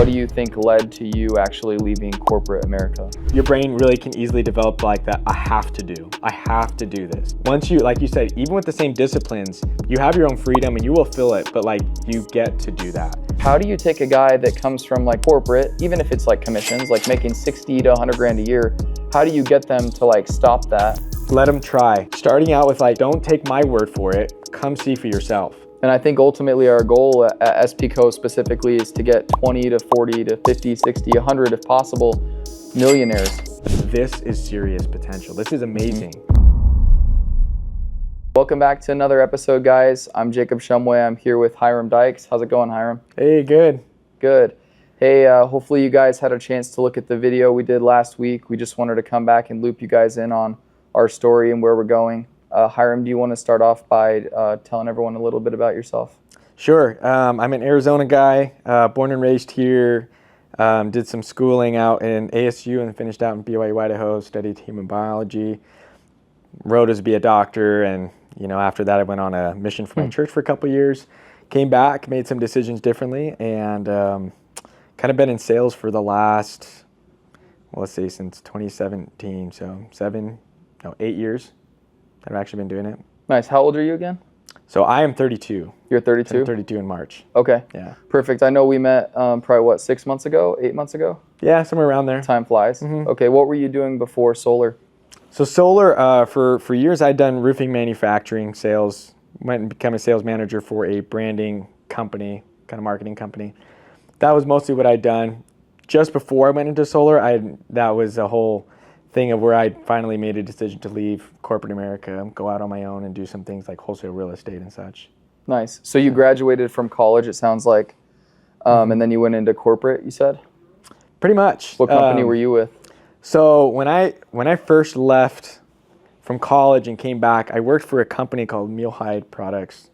what do you think led to you actually leaving corporate America? Your brain really can easily develop like that, I have to do this. Once you, like you said, even with the same disciplines, you have your own freedom and you will feel it, but like you get to do that. How do you take a guy that comes from like corporate, even if it's like commissions, like making 60 to 100 grand a year, how do you get them to like stop that? Let them try. Starting out with like, don't take my word for it, come see for yourself. And I think ultimately our goal at SPCO specifically is to get 20 to 40 to 50, 60, 100 if possible, millionaires. This is serious potential. This is amazing. Welcome back to another episode, guys. I'm Jacob Shumway. I'm here with Hiram Dykes. How's it going, Hiram? Hey, good. Good. Hey, hopefully you guys had a chance to look at the video we did last week. We just wanted to come back and loop you guys in on our story and where we're going. Hiram, do you want to start off by telling everyone a little bit about yourself? Sure. I'm an Arizona guy, born and raised here. Did some schooling out in ASU and finished out in BYU, Idaho. Studied human biology. Wrote as be a doctor, and after that I went on a mission for my church for a couple of years. Came back, made some decisions differently, and kind of been in sales for the last, since 2017. So 8 years. I've actually been doing it. Nice. How old are you again? So I am 32. You're 32? I'm 32 in March. Okay. Yeah. Perfect. I know we met probably 6 months ago, 8 months ago? Yeah, somewhere around there. Time flies. Mm-hmm. Okay. What were you doing before solar? So solar, for years I'd done roofing manufacturing sales. Went and became a sales manager for a branding company, kind of marketing company. That was mostly what I'd done. Just before I went into solar, that was a whole thing of where I finally made a decision to leave corporate America, go out on my own and do some things like wholesale real estate and such. Nice. So you graduated from college, it sounds like, and then you went into corporate, you said? Pretty much. What company were you with? So when I first left from college and came back, I worked for a company called Mealhide Products.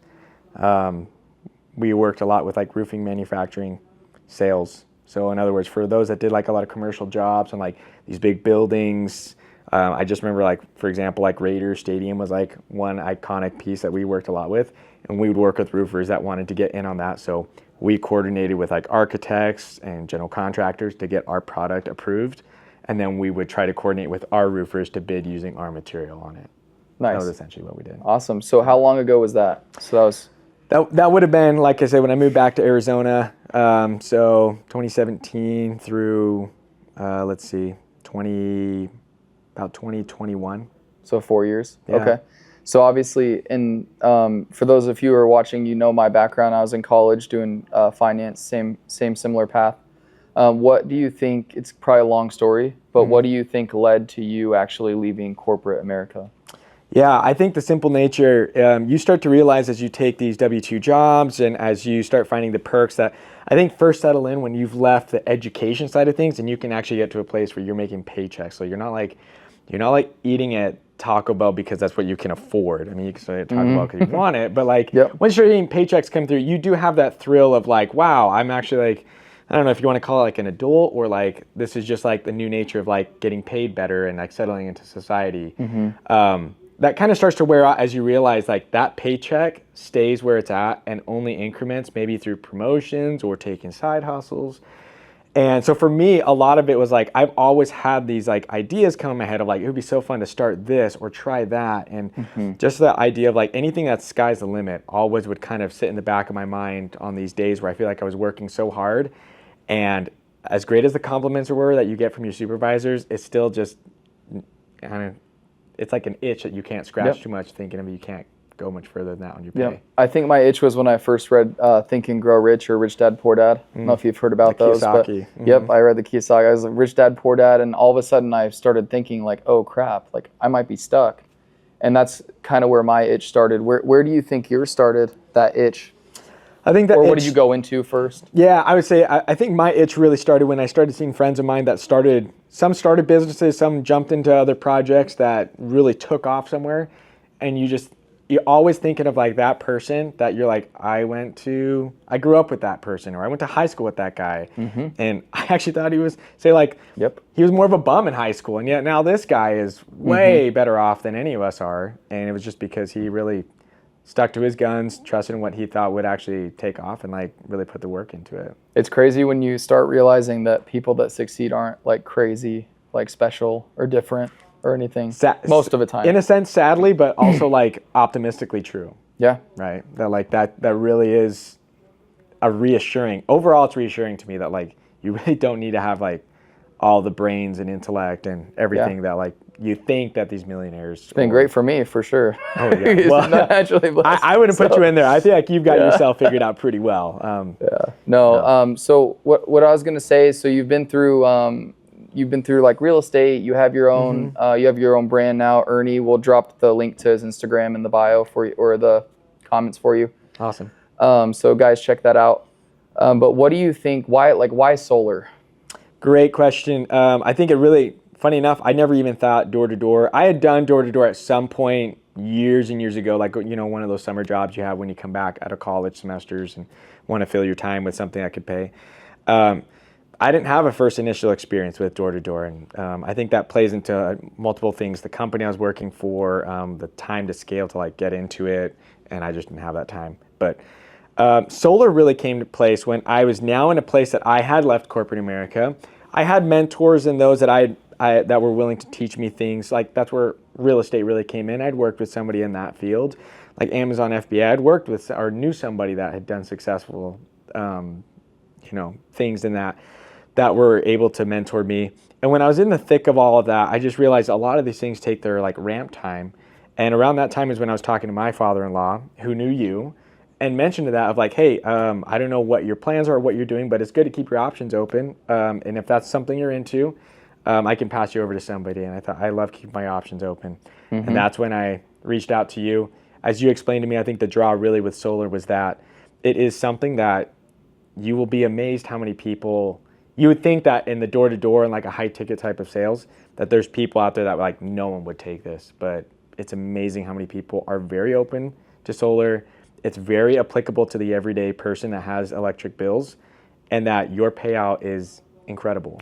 We worked a lot with like roofing manufacturing sales. So in other words, for those that did like a lot of commercial jobs and like these big buildings, I just remember like, for example, like Raiders Stadium was like one iconic piece that we worked a lot with, and we would work with roofers that wanted to get in on that. So we coordinated with like architects and general contractors to get our product approved, and then we would try to coordinate with our roofers to bid using our material on it. Nice. That was essentially what we did. Awesome. So how long ago was that? So that would have been, like I said, when I moved back to Arizona. So 2017 through, about 2021. So 4 years? Yeah. Okay. So obviously, for those of you who are watching, my background. I was in college doing finance, similar path. What do you think, it's probably a long story, but what do you think led to you actually leaving corporate America? Yeah, I think the simple nature, you start to realize as you take these W-2 jobs and as you start finding the perks that I think first settle in when you've left the education side of things and you can actually get to a place where you're making paychecks. So you're not like eating at Taco Bell because that's what you can afford. I mean, you can start at Taco Bell because you want it, but like once you're eating paychecks come through, you do have that thrill of like, wow, I'm actually like, I don't know if you want to call it like an adult or like this is just like the new nature of like getting paid better and like settling into society. That kind of starts to wear out as you realize like that paycheck stays where it's at and only increments maybe through promotions or taking side hustles. And so for me, a lot of it was like I've always had these like ideas come in my head of like it would be so fun to start this or try that, and just the idea of like anything that's sky's the limit always would kind of sit in the back of my mind on these days where I feel like I was working so hard, and as great as the compliments were that you get from your supervisors, it's still just it's like an itch that you can't scratch too much, thinking of you can't go much further than that on your pay. I think my itch was when I first read Think and Grow Rich or Rich Dad Poor Dad. I don't know if you've heard about those. Kiyosaki. But I read the Kiyosaki. I was like Rich Dad Poor Dad, and all of a sudden I started thinking like, oh crap, like I might be stuck. And that's kind of where my itch started. Where do you think yours started, that itch? I think that what did you go into first? Yeah, I would say I think my itch really started when I started seeing friends of mine that some started businesses, some jumped into other projects that really took off somewhere, and you're always thinking of like that person that you're like, I grew up with that person, or I went to high school with that guy, and I actually thought he was he was more of a bum in high school, and yet now this guy is way better off than any of us are, and it was just because he really stuck to his guns, trusted in what he thought would actually take off, and like really put the work into it. It's crazy when you start realizing that people that succeed aren't like crazy, like special or different or anything. Most of the time. In a sense, sadly, but also like optimistically true. Yeah. Right. That really is a reassuring. Overall, it's reassuring to me that like you really don't need to have like all the brains and intellect and everything that like you think that these millionaires. It's been great for me, for sure. Oh yeah. Well, naturally blessed, I wouldn't put you in there. I think like you've got yourself figured out pretty well. So what I was gonna say is, so you've been through like real estate. You have your own you have your own brand now. Ernie, we'll drop the link to his Instagram in the bio for you, or the comments for you. Awesome. So guys, check that out. But what do you think? Why solar? Great question. I think it really, funny enough, I never even thought door to door. I had done door to door at some point years and years ago, like, you know, one of those summer jobs you have when you come back out of college semesters and want to fill your time with something that could pay. I didn't have a first initial experience with door to door, and I think that plays into multiple things. The company I was working for, the time to scale to like get into it, and I just didn't have that time. But solar really came to place when I was now in a place that I had left corporate America. I had mentors and those that that were willing to teach me things. Like that's where real estate really came in. I'd worked with somebody in that field, like Amazon FBA. I'd worked with or knew somebody that had done successful, things in that were able to mentor me. And when I was in the thick of all of that, I just realized a lot of these things take their like ramp time. And around that time is when I was talking to my father-in-law, who knew you, and mentioned to that of like, hey, I don't know what your plans are or what you're doing, but it's good to keep your options open. And if that's something you're into, I can pass you over to somebody. And I thought, I love keeping my options open. And that's when I reached out to you. As you explained to me, I think the draw really with solar was that it is something that you will be amazed how many people, you would think that in the door-to-door and like a high-ticket type of sales, that there's people out there that like no one would take this. But it's amazing how many people are very open to solar. It's very applicable to the everyday person that has electric bills, and that your payout is incredible.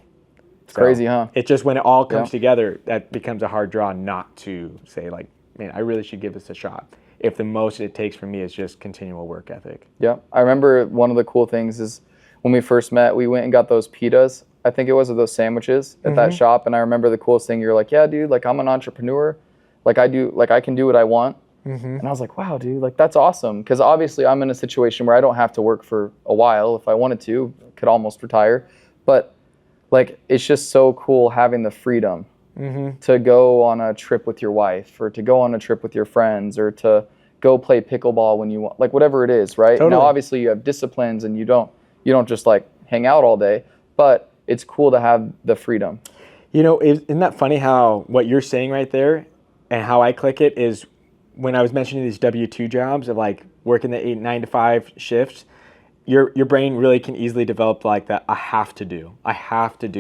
It's crazy, huh? It's just when it all comes together, that becomes a hard draw not to say like, man, I really should give this a shot. If the most it takes from me is just continual work ethic. Yeah, I remember one of the cool things is when we first met, we went and got those pitas. I think it was those sandwiches at that shop, and I remember the coolest thing. You're like, yeah, dude, like I'm an entrepreneur, like I can do what I want. And I was like, wow, dude, like that's awesome. Because obviously I'm in a situation where I don't have to work for a while. If I wanted to, I could almost retire. But like, it's just so cool having the freedom to go on a trip with your wife, or to go on a trip with your friends, or to go play pickleball when you want, like whatever it is, right? Totally. Now, obviously you have disciplines and you don't just like hang out all day, but it's cool to have the freedom. You know, isn't that funny how what you're saying right there and how I click it is, when I was mentioning these W-2 jobs of like working the 9 to 5 shifts, your brain really can easily develop like that. I have to do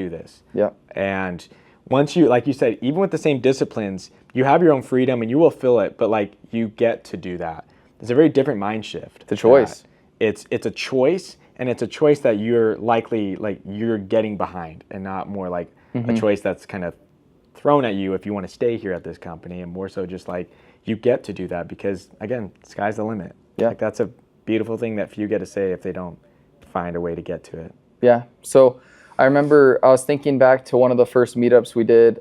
this. Yeah. And once you, like you said, even with the same disciplines, you have your own freedom and you will feel it, but like you get to do that. It's a very different mind shift. It's a choice. It's a choice, and it's a choice that you're likely like you're getting behind, and not more like a choice that's kind of thrown at you if you want to stay here at this company, and more so just like you get to do that because, again, sky's the limit. Yeah. Like that's a beautiful thing that few get to say if they don't find a way to get to it. Yeah. So I remember I was thinking back to one of the first meetups we did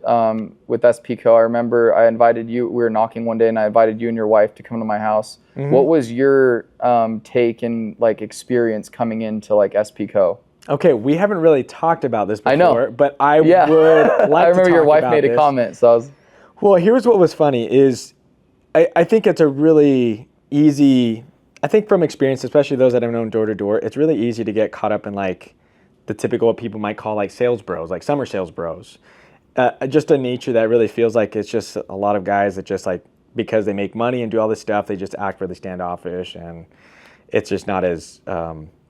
with SPCO. I remember I invited you. We were knocking one day, and I invited you and your wife to come to my house. What was your take and like experience coming into like SPCO? Okay, we haven't really talked about this before, I know. but I would like I remember to your talk wife about made a this. comment, so I was. Well, here's what was funny is I think it's a really easy, I think from experience, especially those that have known door to door, it's really easy to get caught up in like the typical what people might call like sales bros, like summer sales bros. Just a nature that really feels like it's just a lot of guys that just like, because they make money and do all this stuff, they just act really standoffish, and it's just not as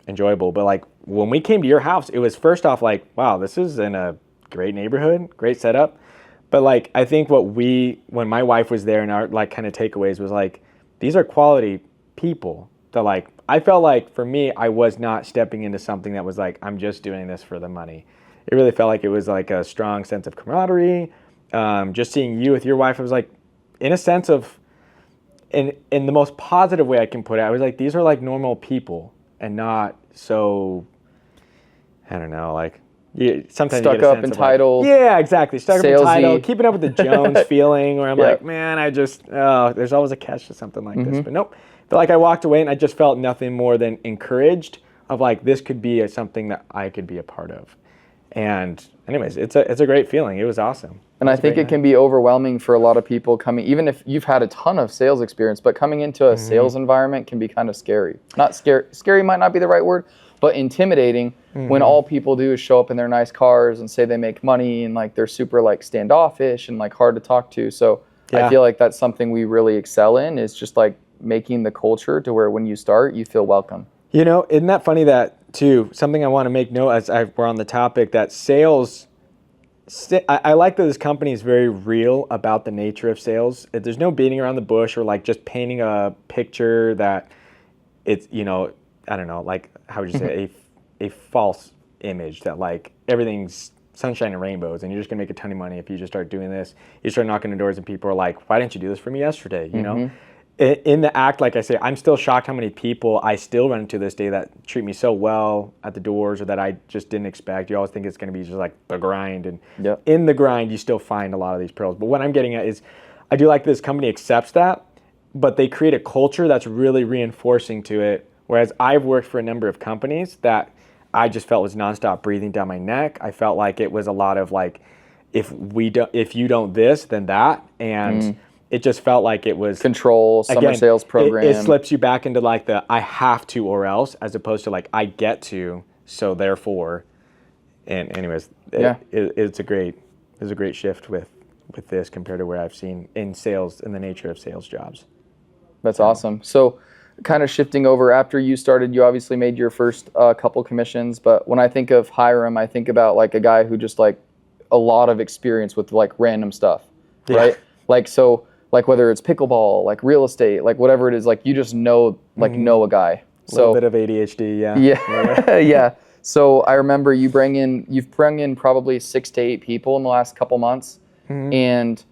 enjoyable. But like when we came to your house, it was first off like, wow, this is in a great neighborhood, great setup. But like, I think when my wife was there and our like kind of takeaways was like, these are quality people that like, I felt like for me, I was not stepping into something that was like, I'm just doing this for the money. It really felt like it was like a strong sense of camaraderie. Just seeing you with your wife, it was like, in a sense of, in the most positive way I can put it, I was like, these are like normal people and not so, I don't know, like, sometimes Stuck you get a up, sense entitled. of like, yeah, exactly, stuck up, salesy. entitled, keeping up with the Jones feeling, where I'm Yeah. like, man, there's always a catch to something like Mm-hmm. this. But nope, but like I walked away and I just felt nothing more than encouraged of like, this could be something that I could be a part of. And anyways, it's a great feeling. It was awesome. And I think it can be overwhelming for a lot of people coming, even if you've had a ton of sales experience, but coming into a sales environment can be kind of scary. Not scary, scary might not be the right word, but intimidating when all people do is show up in their nice cars and say they make money and like they're super like standoffish and like hard to talk to. So I feel like that's something we really excel in, is just like making the culture to where when you start, you feel welcome. You know, isn't that funny that too, something I want to make note as we're on the topic, that sales, I like that this company is very real about the nature of sales. There's no beating around the bush or like just painting a picture that it's, you know, I don't know, like, how would you say, a false image that like everything's sunshine and rainbows and you're just gonna make a ton of money if you just start doing this. You start knocking on doors and people are like, why didn't you do this for me yesterday? You know? In the act, like I say, I'm still shocked how many people I still run into this day that treat me so well at the doors or that I just didn't expect. You always think it's going to be just like the grind. And in the grind, you still find a lot of these pearls. But what I'm getting at is I do like this company accepts that, but they create a culture that's really reinforcing to it. Whereas I've worked for a number of companies that I just felt was nonstop breathing down my neck. I felt like it was a lot of like, if you don't this, then that. And it just felt like it was control, summer sales program. It slips you back into like the I have to or else, as opposed to like I get to, so therefore. And anyways, it's a great shift with this compared to where I've seen in sales, in the nature of sales jobs. That's awesome. So kind of shifting over, after you started, you obviously made your first couple commissions, but when I think of Hiram, I think about like a guy who just like a lot of experience with like random stuff, right? Like whether it's pickleball, like real estate, like whatever it is, like you just know, like know a guy. So a little bit of ADHD, yeah. So I remember you've brought in probably 6 to 8 people in the last couple months, and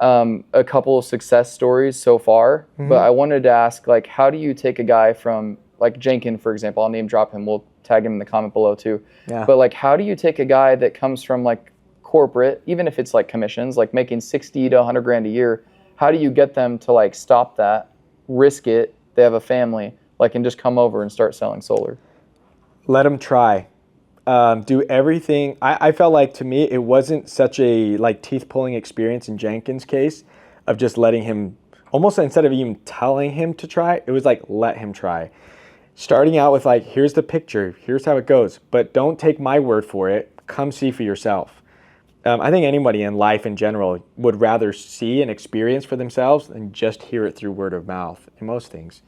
a couple of success stories so far. But I wanted to ask, like, how do you take a guy from like Jenkins, for example? I'll name drop him. We'll tag him in the comment below too. Yeah. But like, how do you take a guy that comes from like corporate, even if it's like commissions, like making 60 to 100 grand a year? How do you get them to like stop that, risk it? They have a family, like, and just come over and start selling solar. Let them try. Do everything. I felt like, to me, it wasn't such a like teeth pulling experience in Jenkins' case of just letting him, almost instead of even telling him to try, it was like, let him try. Starting out with like, here's the picture, here's how it goes, but don't take my word for it. Come see for yourself. I think anybody in life in general would rather see and experience for themselves than just hear it through word of mouth in most things.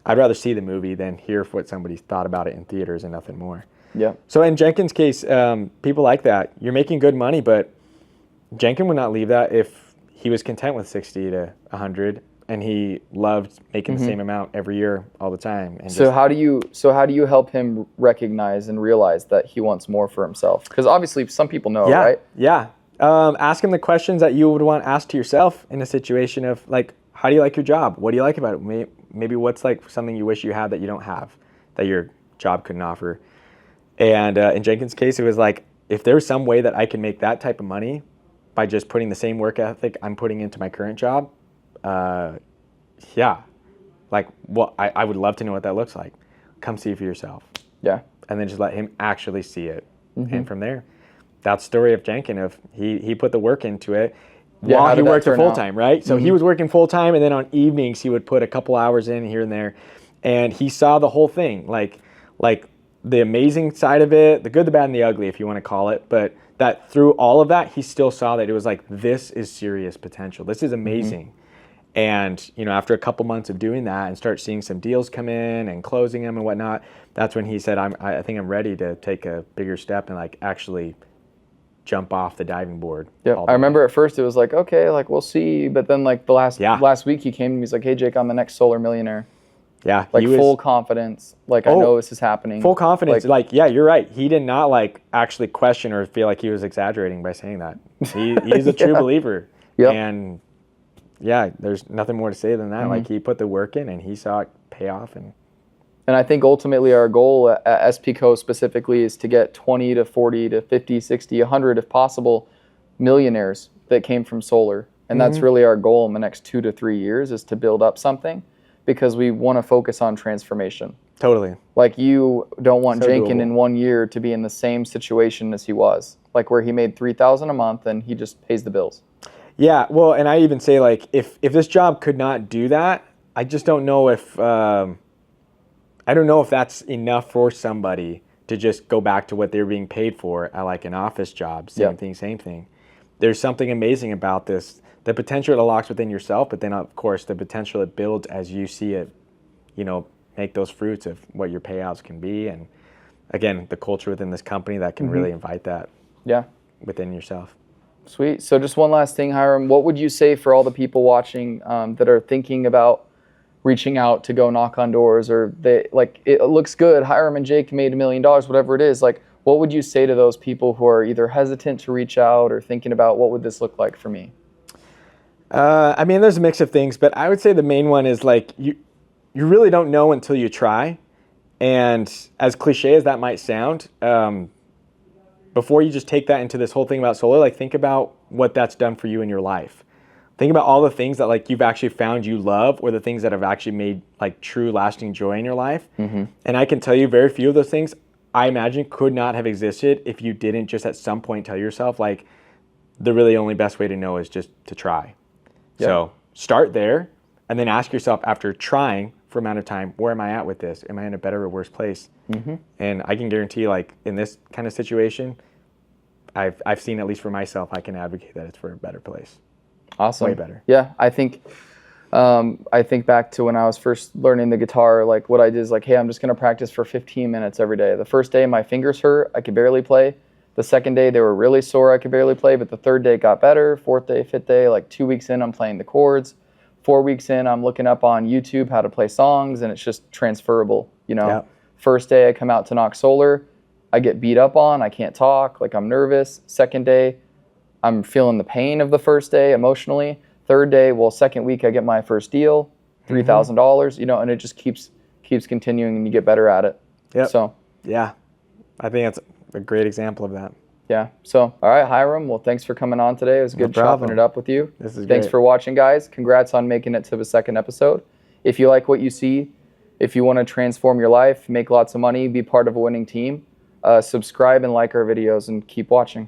I'd rather see the movie than hear what somebody thought about it in theaters and nothing more. Yeah. So in Jenkins' case, people like that. You're making good money, but Jenkins would not leave that if he was content with 60 to 100 and he loved making the same amount every year all the time. And so how do you help him recognize and realize that he wants more for himself? Because obviously some people know, right? Yeah. Ask him the questions that you would want asked to yourself in a situation of like, how do you like your job? What do you like about it? Maybe what's like something you wish you had that you don't have, that your job couldn't offer. And in Jenkins' case, it was like, if there's some way that I can make that type of money by just putting the same work ethic I'm putting into my current job, like, well, I would love to know what that looks like. Come see for yourself. Yeah. And then just let him actually see it. And from there, that's the story of Jenkins. Of he put the work into it while he worked full time, right? So he was working full time, and then on evenings he would put a couple hours in here and there, and he saw the whole thing, like the amazing side of it, the good, the bad, and the ugly, if you want to call it. But that through all of that, he still saw that it was like, this is serious potential. This is amazing. And, you know, after a couple months of doing that and start seeing some deals come in and closing them and whatnot, that's when he said, I think I'm ready to take a bigger step and like actually jump off the diving board. Yeah, I remember at first it was like, okay, like we'll see. But then like the last week he came and he's like, hey, Jake, I'm the next solar millionaire. Yeah. Like full confidence. Like, I know this is happening. Full confidence. Like, yeah, you're right. He did not like actually question or feel like he was exaggerating by saying that. He's a true believer. Yep. And yeah, there's nothing more to say than that. Mm-hmm. Like, he put the work in and he saw it pay off. And I think ultimately our goal at SPCO specifically is to get 20 to 40 to 50, 60, 100, if possible, millionaires that came from solar. And that's really our goal in the next 2 to 3 years, is to build up something, because we want to focus on transformation. totally. Like, you don't want So Jenkin doable. in 1 year to be in the same situation as he was, like where he made $3,000 a month and he just pays the bills. Yeah, well, and I even say, like, if this job could not do that, I just don't know if I don't know if that's enough for somebody to just go back to what they're being paid for at, like, an office job. Same thing. There's something amazing about this. The potential it unlocks within yourself, but then, of course, the potential it builds as you see it, make those fruits of what your payouts can be. And again, the culture within this company that can really invite that within yourself. Sweet. So just one last thing, Hiram, what would you say for all the people watching that are thinking about reaching out to go knock on doors, or they like, it looks good, Hiram and Jake made $1 million, whatever it is, like, what would you say to those people who are either hesitant to reach out or thinking about what would this look like for me? I mean, there's a mix of things, but I would say the main one is, like, you really don't know until you try. And as cliche as that might sound, before you just take that into this whole thing about solar, like, think about what that's done for you in your life. Think about all the things that, like, you've actually found you love, or the things that have actually made, like, true lasting joy in your life. And I can tell you very few of those things, I imagine, could not have existed if you didn't just at some point tell yourself, like, the really only best way to know is just to try. So start there, and then ask yourself, after trying for amount of time, where am I at with this? Am I in a better or worse place? And I can guarantee, like, in this kind of situation, I've seen, at least for myself, I can advocate that it's for a better place. Awesome. Way better. Yeah, I think back to when I was first learning the guitar. Like, what I did is, like, hey, I'm just going to practice for 15 minutes every day. The first day, my fingers hurt. I could barely play. The second day, they were really sore. I could barely play. But the third day, it got better. Fourth day, fifth day, like 2 weeks in, I'm playing the chords. 4 weeks in, I'm looking up on YouTube how to play songs, and it's just transferable, First day, I come out to knock solar. I get beat up on. I can't talk. Like, I'm nervous. Second day, I'm feeling the pain of the first day emotionally. Third day, second week, I get my first deal, $3,000, and it just keeps continuing, and you get better at it. So, yeah, I think that's a great example of that. Yeah. So, all right, Hiram. Well, thanks for coming on today. It was good chopping it up with you. This is Thanks great. for watching, guys. Congrats on making it to the second episode. If you like what you see, if you want to transform your life, make lots of money, be part of a winning team, subscribe and like our videos, and keep watching.